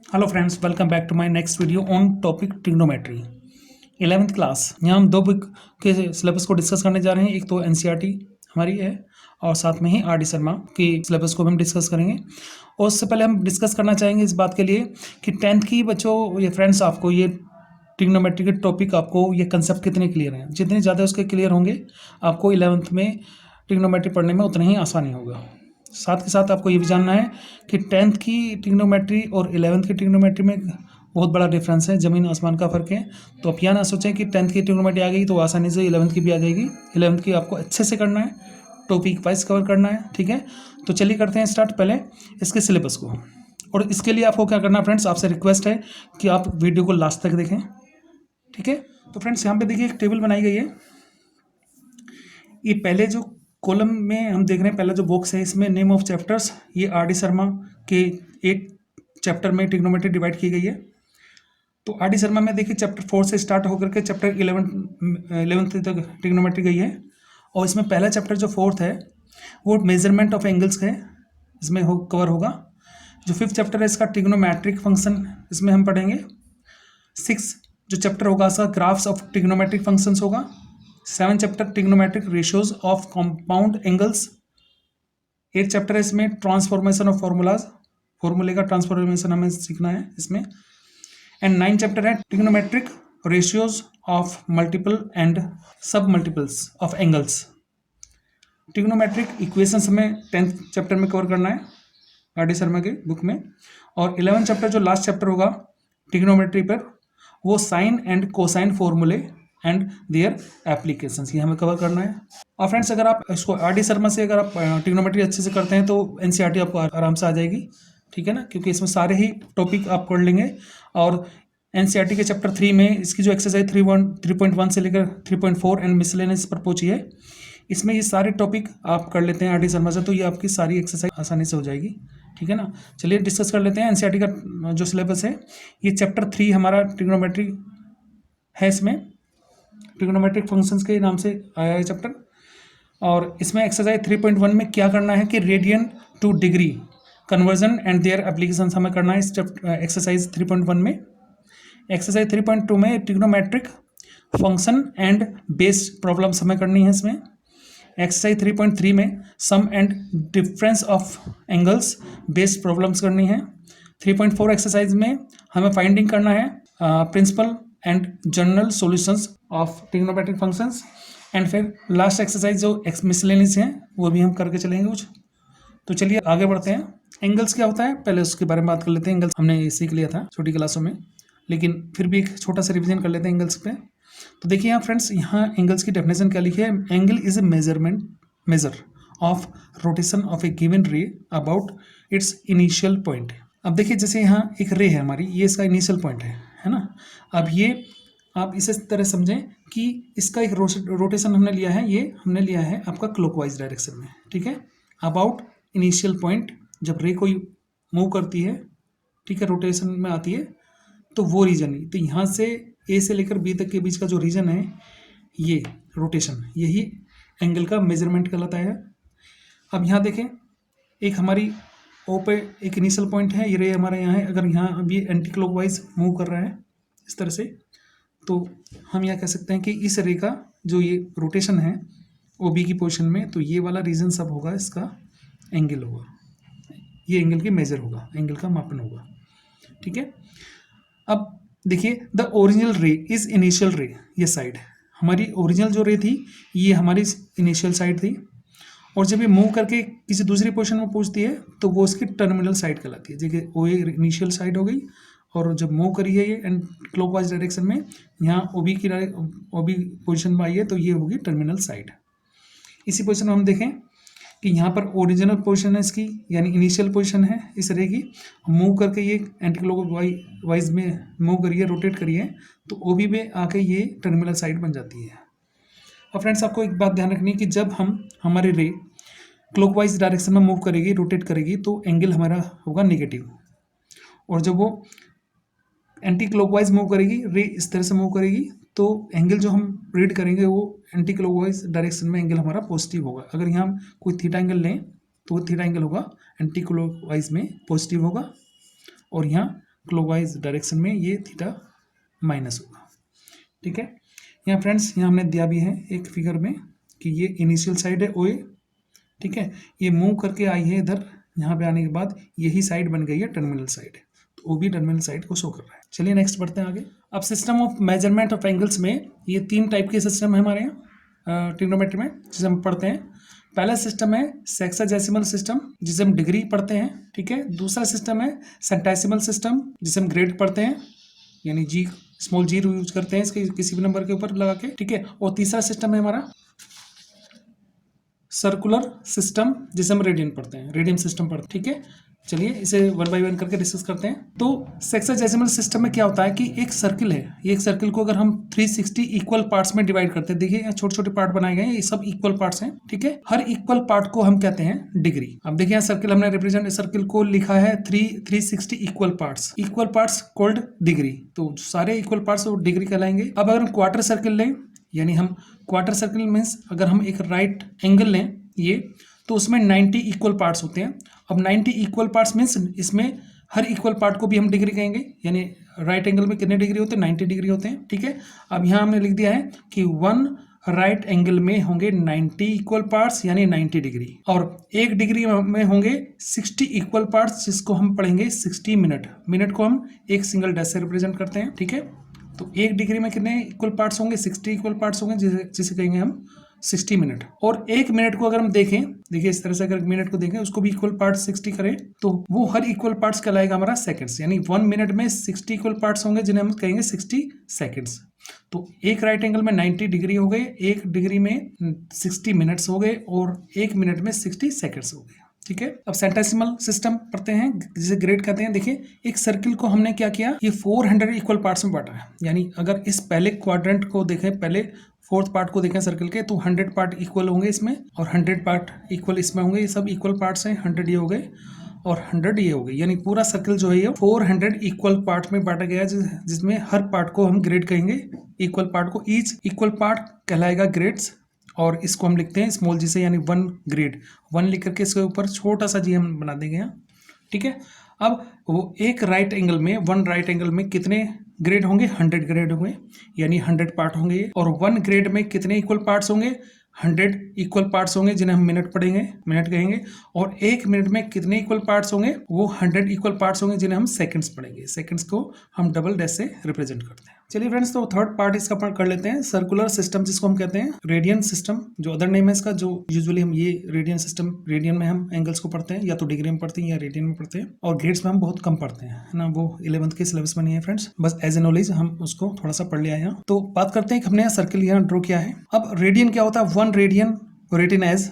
Hello friends, welcome back to my next video on topic trigonometry 11th class. यहाँ हम दो book के syllabus को डिस्कस करने जा रहे हैं। एक तो एनसीईआरटी हमारी है और साथ में ही आर डी शर्मा की सिलेबस को भी हम डिस्कस करेंगे। और उससे पहले हम डिस्कस करना चाहेंगे इस बात के लिए कि 10th की बच्चों ये फ्रेंड्स आपको ये ट्रिग्नोमेट्री के टॉपिक आपको ये कंसेप्ट कितने क्लियर हैं। जितने ज़्यादा उसके क्लियर होंगे आपको 11th में ट्रिग्नोमेट्री पढ़ने में उतना ही आसानी होगा। साथ के साथ आपको ये भी जानना है कि 10th की ट्रिग्नोमेट्री और 11th की ट्रिग्नोमेट्री में बहुत बड़ा डिफरेंस है, ज़मीन आसमान का फ़र्क है। तो आप यह ना सोचें कि 10th की ट्रिग्नोमेट्री आ गई तो आसानी से 11th की भी आ जाएगी। 11th की आपको अच्छे से करना है, टॉपिक वाइज कवर करना है, ठीक है। तो चलिए करते हैं स्टार्ट पहले इसके सिलेबस को। और इसके लिए आपको क्या करना है फ्रेंड्स, आपसे रिक्वेस्ट है कि आप वीडियो को लास्ट तक देखें, ठीक है। तो फ्रेंड्स यहाँ पे देखिए एक टेबल बनाई गई है। ये पहले जो कॉलम में हम देख रहे हैं, पहला जो बॉक्स है इसमें नेम ऑफ चैप्टर्स, ये आर डी शर्मा के एक चैप्टर में ट्रिग्नोमेट्री डिवाइड की गई है। तो आर डी शर्मा में देखिए चैप्टर 4 से स्टार्ट होकर के चैप्टर 11th तक ट्रिग्नोमेट्री गई है। और इसमें पहला चैप्टर जो 4th है वो मेजरमेंट ऑफ एंगल्स है, इसमें कवर होगा। जो 5th चैप्टर है इसका ट्रिग्नोमेट्रिक फंक्शन, इसमें हम पढ़ेंगे। 6 जो चैप्टर होगा इसका ग्राफ्स ऑफ ट्रिग्नोमेट्रिक फंक्शंस होगा। 7 chapter trigonometric ratios of compound angles. 8 chapter है इसमें ट्रांसफॉर्मेशन ऑफ फॉर्मूलाज, फॉर्मूले का ट्रांसफॉर्मेशन हमें सीखना है इसमें। एंड 9 चैप्टर है trigonometric ratios of multiple and sub multiples of angles. Trigonometric equations हमें 10th चैप्टर में कवर करना है आर डी शर्मा के बुक में। और 11th चैप्टर जो लास्ट चैप्टर होगा ट्रिग्नोमेट्री पर, वो साइन एंड कोसाइन फॉर्मूले एंड देयर एप्लीकेशंस, ये हमें कवर करना है। और फ्रेंड्स अगर आप इसको आर डी शर्मा से अगर आप ट्रिग्नोमेट्री अच्छे से करते हैं तो एनसीईआरटी आपको आराम से आ जाएगी, ठीक है ना, क्योंकि इसमें सारे ही टॉपिक आप कर लेंगे। और एनसीईआरटी के चैप्टर 3 में इसकी जो एक्सरसाइज 3.1 से लेकर 3.4 एंड मिसलेनियस पर पहुंची है, इसमें ये सारे टॉपिक आप कर लेते हैं आर डी शर्मा से, तो ये आपकी सारी एक्सरसाइज आसानी से हो जाएगी, ठीक है ना। चलिए डिस्कस कर लेते हैं एनसीईआरटी का जो सिलेबस है। ये चैप्टर 3 हमारा ट्रिग्नोमेट्री है, इसमें ट्रिग्नोमेट्रिक फंक्शंस के नाम से आया है चैप्टर। और इसमें एक्सरसाइज 3.1 में क्या करना है कि radian two degree conversion and their applications हमें करना है इस एक्सरसाइज 3.1 में। एक्सरसाइज 3.2 में trigonometric function and base problems हमें करनी है इसमें। एक्सरसाइज 3.3 में sum and difference of angles based problems करनी है। 3.4 एक्सरसाइज में हमें फाइंडिंग करना है principal and general solutions of trigonometric functions. And फिर लास्ट एक्सरसाइज जो मिसलेनियस हैं वो भी हम करके चलेंगे कुछ। तो चलिए आगे बढ़ते हैं। एंगल्स क्या होता है पहले उसके बारे में बात कर लेते हैं। एंगल्स हमने सीख लिया था छोटी क्लासों में, लेकिन फिर भी एक छोटा सा रिवीजन कर लेते हैं एंगल्स पे। तो देखिए यहाँ फ्रेंड्स, यहाँ एंगल्स की डेफिनेशन क्या लिखी है। Angle is a measure of rotation of A given रे अबाउट इट्स इनिशियल पॉइंट। अब देखिए जैसे यहाँ एक रे है हमारी, ये इसका इनिशियल पॉइंट है ना। अब ये आप इसे इस तरह समझें कि इसका एक रोटेशन हमने लिया है, ये हमने लिया है आपका क्लॉकवाइज डायरेक्शन में, ठीक है। अबाउट इनिशियल पॉइंट, जब रे कोई मूव करती है, ठीक है, रोटेशन में आती है, तो वो रीजन ही, तो यहाँ से ए से लेकर बी तक के बीच का जो रीजन है ये रोटेशन, यही एंगल का मेजरमेंट कहलाता है। अब यहाँ देखें, एक हमारी ओ पे एक इनिशियल पॉइंट है, ये रे हमारा यहाँ है। अगर यहाँ अब ये एंटी क्लॉकवाइज मूव कर रहा है इस तरह से, तो हम यह कह सकते हैं कि इस रे का जो ये रोटेशन है ओ बी की पोजीशन में, तो ये वाला रीजन सब होगा इसका एंगल होगा, ये एंगल की मेजर होगा, एंगल का मापन होगा, ठीक है। अब देखिए द ओरिजिनल रे इज इनिशियल रे, ये साइड हमारी ओरिजिनल जो रे थी ये हमारी इनिशियल साइड थी। और जब ये मूव करके किसी दूसरी पोजीशन में पहुंचती है तो वो उसकी टर्मिनल साइड कहलाती है। देखिए वो इनिशियल साइड हो गई, और जब मूव करी है ये एंड क्लॉकवाइज डायरेक्शन में, यहाँ ओबी पोजीशन में आई है, तो ये होगी टर्मिनल साइड। इसी पोजीशन में हम देखें कि यहाँ पर ओरिजिनल पोजीशन है इसकी, यानी इनिशियल पोजीशन है इस रे की, मूव करके ये एंटी क्लॉकवाइज में मूव करिए, रोटेट करिए, तो ओबी में आके ये टर्मिनल साइड बन जाती है। और फ्रेंड्स आपको एक बात ध्यान रखनी है कि जब हमारी रे क्लॉकवाइज डायरेक्शन में मूव करेगी, रोटेट करेगी, तो एंगल हमारा होगा नेगेटिव। और जब वो एंटी क्लॉकवाइज मूव करेगी, रे इस तरह से मूव करेगी, तो एंगल जो हम रीड करेंगे वो एंटी क्लॉकवाइज डायरेक्शन में एंगल हमारा पॉजिटिव होगा। अगर यहाँ हम कोई थीटा एंगल लें तो वो थीटा एंगल होगा एंटी क्लॉकवाइज में पॉजिटिव होगा, और यहाँ क्लॉकवाइज डायरेक्शन में ये थीटा माइनस होगा। ठीक है, यहाँ फ्रेंड्स यहाँ हमने दिया भी है एक फिगर में कि ये इनिशियल साइड है OA। ठीक है, ये मूव करके आई है इधर, यहाँ पे आने के बाद यही साइड बन गई है टर्मिनल साइड, तो OB टर्मिनल साइड को शो कर रहा है। चलिए नेक्स्ट बढ़ते हैं आगे। अब system of measurement of angles में ये 3 टाइप के सिस्टम है हमारे यहाँ ट्रिग्नोमेट्री में, जिसे हम पढ़ते हैं। पहला सिस्टम है सेक्साडेसिमल सिस्टम, जिसे हम डिग्री पढ़ते हैं। ठीक है, दूसरा सिस्टम है सेंटेसिमल सिस्टम, जिसे हम ग्रेड पढ़ते हैं, यानी जी स्मॉल जी यूज करते हैं इसके किसी भी नंबर के ऊपर लगा के। ठीक है, और तीसरा सिस्टम है हमारा सर्कुलर सिस्टम, जिसे हम रेडियन पढ़ते हैं, रेडियन सिस्टम पढ़ते हैं। ठीक है, चलिए इसे 1 बाय 1 करके डिस्कस करते हैं। तो सेक्साडेसिमल सिस्टम में क्या होता है कि एक सर्किल है, ये एक सर्किल को अगर हम 360 इक्वल पार्ट्स में डिवाइड करते हैं, देखिए यहाँ छोटे छोटे पार्ट बनाए गए हैं, ये सब इक्वल पार्ट्स हैं। ठीक है, हर इक्वल पार्ट को हम कहते हैं डिग्री। अब देखिए यहाँ सर्किल हमने रिप्रेजेंट सर्किल को लिखा है 360 इक्वल पार्ट्स कॉल्ड डिग्री, तो सारे इक्वल पार्ट्स डिग्री कहलाएंगे। अब अगर हम क्वार्टर सर्किल लें, यानी हम क्वार्टर सर्किल मीन्स अगर हम एक राइट एंगल लें ये, तो उसमें 90 इक्वल पार्ट्स होते हैं। अब 90 इक्वल पार्ट्स मीन्स इसमें हर इक्वल पार्ट को भी हम डिग्री कहेंगे, यानी राइट एंगल में कितने डिग्री होते हैं, 90 डिग्री होते हैं। ठीक है, अब यहाँ हमने लिख दिया है कि 1 राइट एंगल में होंगे 90 इक्वल पार्ट्स, यानी 90 डिग्री, और 1 डिग्री में होंगे 60 इक्वल पार्ट्स, जिसको हम पढ़ेंगे 60 मिनट। मिनट को हम एक सिंगल डैश से रिप्रेजेंट करते हैं। ठीक है, तो 1 डिग्री में कितने इक्वल पार्ट्स होंगे, 60 इक्वल पार्ट्स होंगे, जिसे कहेंगे हम 60 मिनट। और 1 मिनट को अगर हम देखें, देखिए इस तरह से अगर मिनट को देखें, उसको भी इक्वल पार्ट्स 60 करें, तो वो हर इक्वल पार्ट्स कहलाएगा हमारा सेकंड्स, यानी 1 मिनट में 60 इक्वल पार्ट्स होंगे, जिन्हें हम कहेंगे 60 सेकंड्स। तो एक राइट एंगल में 90 डिग्री हो गए, 1 डिग्री में 60 मिनट्स हो गए, और 1 मिनट में 60 सेकंड्स हो गए। ठीक है, अब सेंटेसिमल सिस्टम पढ़ते हैं, जिसे ग्रेड कहते हैं। देखिए एक सर्किल को हमने क्या किया, ये 400 इक्वल पार्ट्स में बांटा है, यानी अगर इस पहले क्वाड्रेंट को देखें, पहले 4th पार्ट को देखें सर्किल के, तो 100 पार्ट इक्वल होंगे इसमें, और 100 पार्ट इक्वल इसमें होंगे। ये सब इक्वल पार्ट्स हैं, 100 ये हो गए और 100 ये हो गई, यानी पूरा सर्किल जो है ये 400 इक्वल पार्ट में बांटा गया है, जिसमें हर पार्ट को हम ग्रेड कहेंगे। इक्वल पार्ट को ईच इक्वल पार्ट कहलाएगा ग्रेड्स, और इसको हम लिखते हैं स्मॉल जी से, यानी 1 ग्रेड। 1 लिख करके इसके ऊपर छोटा सा जी हम बना देंगे यहाँ। ठीक है, अब वो एक राइट एंगल में, 1 राइट एंगल में कितने ग्रेड होंगे, 100 ग्रेड होंगे, यानी 100 पार्ट होंगे। और 1 ग्रेड में कितने इक्वल पार्ट्स होंगे, 100 इक्वल पार्ट्स होंगे, जिन्हें हम मिनट पढ़ेंगे, मिनट कहेंगे। और 1 मिनट में कितने इक्वल पार्ट्स होंगे, वो 100 इक्वल पार्ट्स होंगे, जिन्हें हम सेकंड्स पढ़ेंगे। सेकंड्स को हम डबल डैश से रिप्रेजेंट करते हैं। चलिए फ्रेंड्स, तो 3rd पार्ट इसका कर लेते हैं, सर्कुलर सिस्टम, जिसको हम कहते हैं रेडियन सिस्टम, जो अदर नेम है इसका, जो यूजुअली हम ये रेडियन सिस्टम, रेडियन में हम एंगल्स को पढ़ते हैं, या तो डिग्री में पढ़ते हैं या रेडियन में पढ़ते हैं, और ग्रेड्स में हम बहुत कम पढ़ते हैं, है ना, वो 11th के सिलेबस में नहीं है फ्रेंड्स, बस एज ए नॉलेज हम उसको थोड़ा सा पढ़ लिया है। तो बात करते हैं कि हमने यहाँ सर्किल यहाँ ड्रॉ किया है। अब रेडियन क्या होता है, 1 रेडियन रिटन एज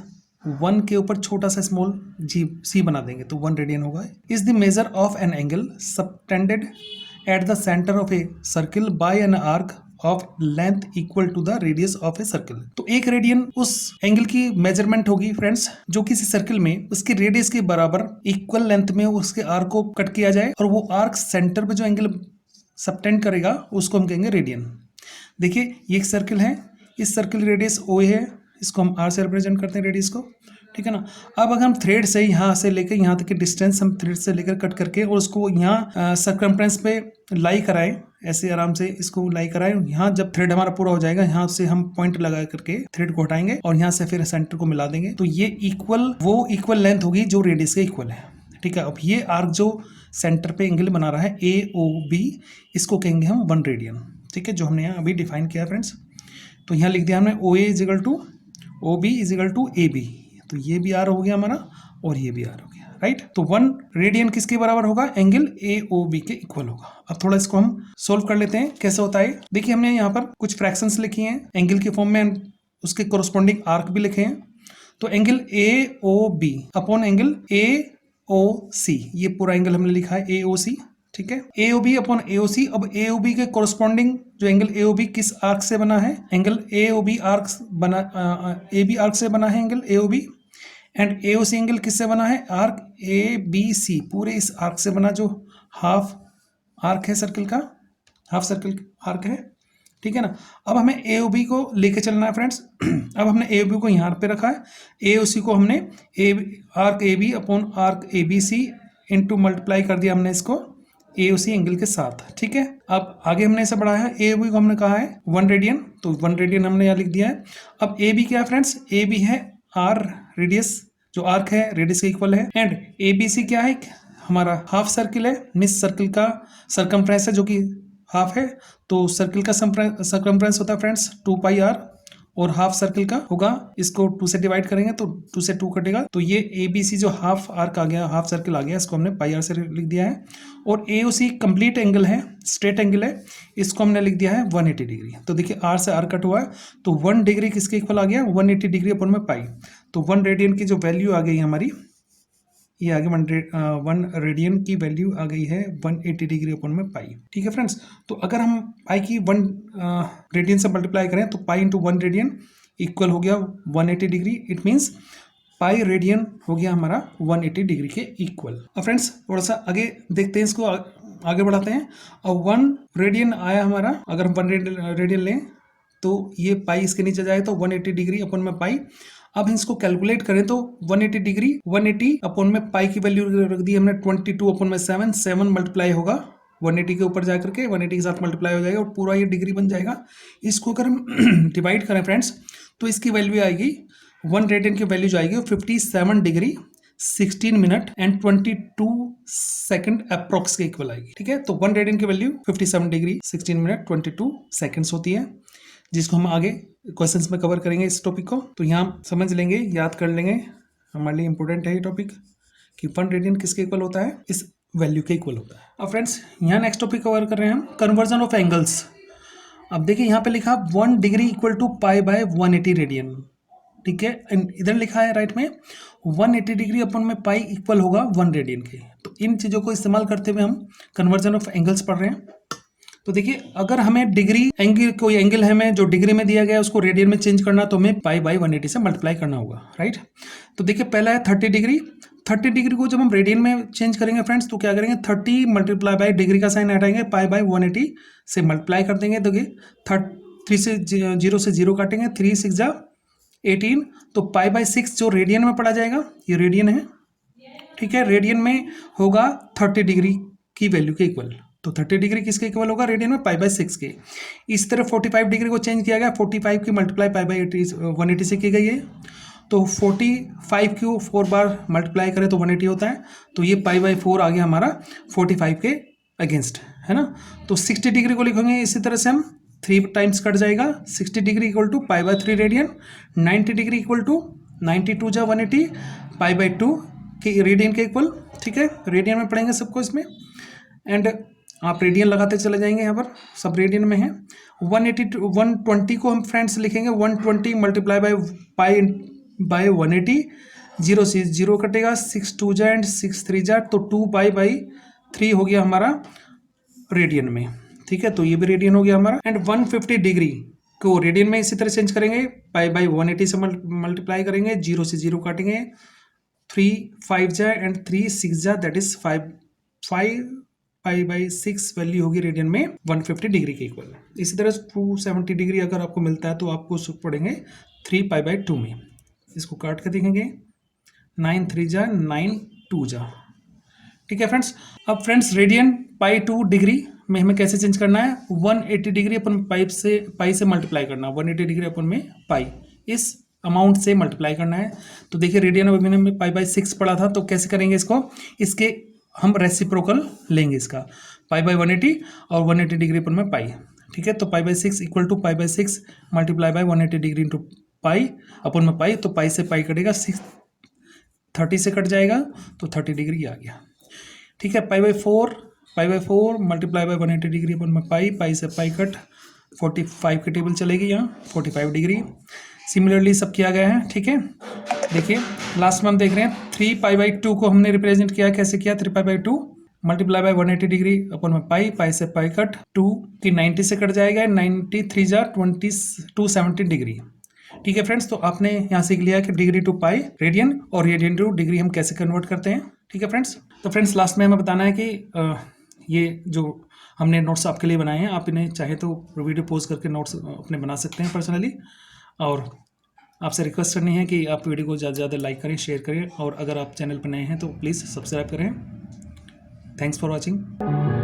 1 के ऊपर छोटा सा स्मॉल जी सी बना देंगे, तो 1 रेडियन होगा। Is the measure of an angle subtended at the centre of a circle by an arc of length equal to the radius of a circle. तो 1 रेडियन उस एंगल की मेजरमेंट होगी फ्रेंड्स, जो किसी सर्किल में उसके radius के बराबर इक्वल लेंथ में उसके आर्क को कट किया जाए, और वो आर्क सेंटर पे जो एंगल सबटेंड करेगा उसको हम कहेंगे रेडियन। देखिए ये एक सर्किल है, इस सर्किल रेडियस ओ है, इसको हम आर से रिप्रेजेंट करते हैं रेडियस को। ठीक है ना, अब अगर हम थ्रेड से यहाँ से लेकर यहाँ तक की डिस्टेंस हम थ्रेड से लेकर कट करके और उसको यहाँ सर्कमफ्रेंस पे लाई कराएं, ऐसे आराम से इसको लाई कराएं, यहाँ जब थ्रेड हमारा पूरा हो जाएगा, यहाँ से हम पॉइंट लगा करके थ्रेड को हटाएंगे और यहाँ से फिर सेंटर को मिला देंगे, तो ये इक्वल लेंथ होगी जो रेडियस के इक्वल है। ठीक है, अब ये आर्क जो सेंटर पे एंगल बना रहा है AOB, इसको कहेंगे हम 1 रेडियन। ठीक है, जो हमने यहाँ अभी डिफाइन किया है फ्रेंड्स। तो यहाँ लिख दिया हमने OA is equal to OB is equal to AB, तो ये भी आर हो गया हमारा और ये भी आर हो गया, राइट। तो 1 रेडियन किसके बराबर होगा, एंगल AOB के इक्वल होगा। अब थोड़ा इसको हम सोल्व कर लेते हैं, कैसे होता है। देखिए हमने यहाँ पर कुछ फ्रैक्शंस लिखी हैं एंगल के फॉर्म में, उसके कोरोस्पोंडिंग आर्क भी लिखे हैं। तो angle AOB upon angle AOC, ये पूरा एंगल हमने लिखा है AOC। ठीक है, AOB अपॉन AOC। अब AOB के कोरोस्पोंडिंग जो एंगल AOB किस आर्क से बना है, एंगल AOB आर्क बना AB आर्क से बना है angle AOB, and AOC angle किससे बना है, आर्क ABC, पूरे इस आर्क से बना, जो हाफ आर्क है सर्किल का, हाफ सर्किल आर्क है। ठीक है ना, अब हमें AOB को लेके चलना है फ्रेंड्स। अब हमने AOB को यहाँ पे रखा है, AOC को हमने arc AB upon arc ABC into multiply कर दिया हमने इसको AOC एंगल के साथ, ठीक है। अब आगे हमने ऐसा बढ़ाया है, AOB को हमने कहा है 1 रेडियन, तो 1 रेडियन हमने यहाँ लिख दिया है। अब AB क्या है फ्रेंड्स, AB है R रेडियस, जो आर्क है रेडियस के इक्वल है, एंड ABC क्या है, हमारा हाफ सर्किल है, मीन्स सर्किल का सरकमफ्रेंस है जो कि हाफ है, तो सर्किल का सरकमफ्रेंस होता है फ्रेंड्स 2 पाई R, और हाफ सर्किल का होगा, इसको 2 से डिवाइड करेंगे तो 2 से 2 कटेगा, तो ये ABC जो हाफ आर्क आ गया, हाफ सर्किल आ गया, इसको हमने पाई R से लिख दिया है। और AOC कंप्लीट एंगल है, स्ट्रेट एंगल है, इसको हमने लिख दिया है 180 डिग्री। तो देखिए R से R कट हुआ है, तो 1 डिग्री किसके इक्वल आ गया, 180 डिग्री अपन में पाई, तो 1 रेडियन की जो वैल्यू आ गई हमारी, ये आगे 1 रेडियन की वैल्यू आ गई है 180 डिग्री अपन में पाई, ठीक है फ्रेंड्स। तो अगर हम पाई की 1 रेडियन से मल्टीप्लाई करें तो पाई इंटू 1 रेडियन इक्वल हो गया 180 degree, it means pi radian हो गया हमारा 180 डिग्री के इक्वल। अब फ्रेंड्स थोड़ा सा आगे देखते हैं, इसको आगे बढ़ाते हैं। और 1 रेडियन आया हमारा, अगर हम 1 रेडियन लें तो ये पाई इसके नीचे जाए तो 180 डिग्री अपन में पाई। अब इसको कैलकुलेट करें तो 180 डिग्री 180 अपन में पाई की वैल्यू रख दी हमने 22 अपन में 7 मल्टीप्लाई होगा 180 के ऊपर जाकर के 180 के साथ मल्टीप्लाई हो जाएगा और पूरा ये डिग्री बन जाएगा। इसको अगर हम डिवाइड करें फ्रेंड्स तो इसकी वैल्यू आएगी 1 रेडियन की वैल्यू जो आएगी 57 degree 16 minute and 22 second approx के इक्वल आएगी, ठीक है। तो 1 रेडियन की वैल्यू 57 डिग्री 16 मिनट 22 सेकंड्स होती है, जिसको हम आगे क्वेश्चंस में कवर करेंगे इस टॉपिक को। तो यहाँ समझ लेंगे, याद कर लेंगे, हमारे लिए इंपॉर्टेंट है ये टॉपिक कि 1 रेडियन किसके इक्वल होता है, इस वैल्यू के इक्वल होता है। अब फ्रेंड्स यहाँ नेक्स्ट टॉपिक कवर कर रहे हैं हम, कन्वर्जन ऑफ एंगल्स। अब देखिए यहाँ पे लिखा 1 degree equal to pi by 180 radian, ठीक है। इधर लिखा है राइट में 180 डिग्री अपन में पाई इक्वल होगा 1 रेडियन के। तो इन चीज़ों को इस्तेमाल करते हुए हम कन्वर्जन ऑफ एंगल्स पढ़ रहे हैं। तो देखिए अगर हमें डिग्री एंगल, कोई एंगल है हमें जो डिग्री में दिया गया है उसको रेडियन में चेंज करना, तो हमें पाई बाई 180 से मल्टीप्लाई करना होगा, राइट। तो देखिए पहला है 30 डिग्री। 30 डिग्री को जब हम रेडियन में चेंज करेंगे फ्रेंड्स तो क्या करेंगे, 30 मल्टीप्लाई बाई डिग्री का साइन हटाएंगे, पाई बाई 180 से मल्टीप्लाई कर देंगे। तो ये 3 से 0 से 0 काटेंगे, 3 6 जा 18, तो पाई बाई 6 जो रेडियन में पड़ा जाएगा, ये रेडियन है, ठीक है। रेडियन में होगा 30 डिग्री की वैल्यू के इक्वल, तो 30 डिग्री किसके इक्वल होगा, रेडियन में पाई बाई 6 के। इस तरह 45 डिग्री को चेंज किया गया, 45 की मल्टीप्लाई पाई बाई 180 से की गई है, तो 45 को 4 बार मल्टीप्लाई करें तो 180 होता है, तो ये पाई बाई 4 आ गया हमारा 45 के अगेंस्ट, है ना। तो 60 डिग्री को लिखेंगे इसी तरह से हम, 3 टाइम्स कट जाएगा, 60 degree equal to pi by 3 radian. 90 degree equal to 92 जा 180 पाई बाई 2 के रेडियन के इक्वल, ठीक है। रेडियन में पढ़ेंगे सबको इसमें, एंड आप रेडियन लगाते चले जाएंगे, यहाँ पर सब रेडियन में है। 120 को हम फ्रेंड्स लिखेंगे 120 मल्टीप्लाई बाई पाई बाई 180, 0 से 0 कटेगा, 6 2 जा एंड 6 3 जा, तो 2 पाई बाई 3 हो गया हमारा रेडियन में, ठीक है। तो ये भी रेडियन हो गया हमारा। एंड 150 डिग्री को रेडियन में इसी तरह चेंज करेंगे, पाई बाई 180 से मल्टीप्लाई करेंगे, 0 से 0 काटेंगे, 3 5 जा एंड 3 6 जा, that is 5 pi by 6 value होगी रेडियन में 150 डिग्री के इक्वल। इसी तरह 270 डिग्री अगर आपको मिलता है तो आपको उसको पढ़ेंगे 3 पाई बाई 2 में, इसको काट के देखेंगे, 9 3 जा 9 2 जा, ठीक है फ्रेंड्स। अब फ्रेंड्स रेडियन पाई 2 डिग्री में हमें कैसे चेंज करना है, 180 डिग्री अपन पाई से मल्टीप्लाई करना, 180 डिग्री अपन में पाई इस अमाउंट से मल्टीप्लाई करना है। तो देखिए रेडियन अभी मैंने पाई बाई 6 पढ़ा था, तो कैसे करेंगे इसको, इसके हम रेसिप्रोकल लेंगे इसका, पाई बाई 180 और 180 डिग्री पर में पाई, ठीक है। तो pi by 6 equal to pi by 6 multiply by 180 degree into pi अपन में पाई, तो पाई से पाई कटेगा, 6 30 से कट जाएगा, तो 30 डिग्री आ गया, ठीक है। Pi by 4 multiply by 180 degree अपन में पाई से पाई कट, 45 की टेबल चलेगी यहाँ, 45 डिग्री। सिमिलरली सब किया गया है, ठीक है। देखिए लास्ट में हम देख रहे हैं 3 पाई बाई 2 को हमने रिप्रेजेंट किया, कैसे किया, 3 pi by 2 multiply by 180 degree अपन में पाई से पाई कट, 2 की 90 से कट जाएगा, 93 जा 270 डिग्री, ठीक है फ्रेंड्स। तो आपने यहाँ सीख लिया कि डिग्री टू पाई रेडियन और रेडियन टू डिग्री हम कैसे कन्वर्ट करते हैं, ठीक है फ्रेंड्स। तो फ्रेंड्स लास्ट में हमें बताना है कि ये जो हमने नोट्स आपके लिए बनाए हैं, आप इन्हें चाहे तो वीडियो पोज करके नोट्स अपने बना सकते हैं पर्सनली, और आपसे रिक्वेस्ट करनी है कि आप वीडियो को ज़्यादा से ज़्यादा लाइक करें, शेयर करें, और अगर आप चैनल पर नए हैं तो प्लीज़ सब्सक्राइब करें। Thanks for watching.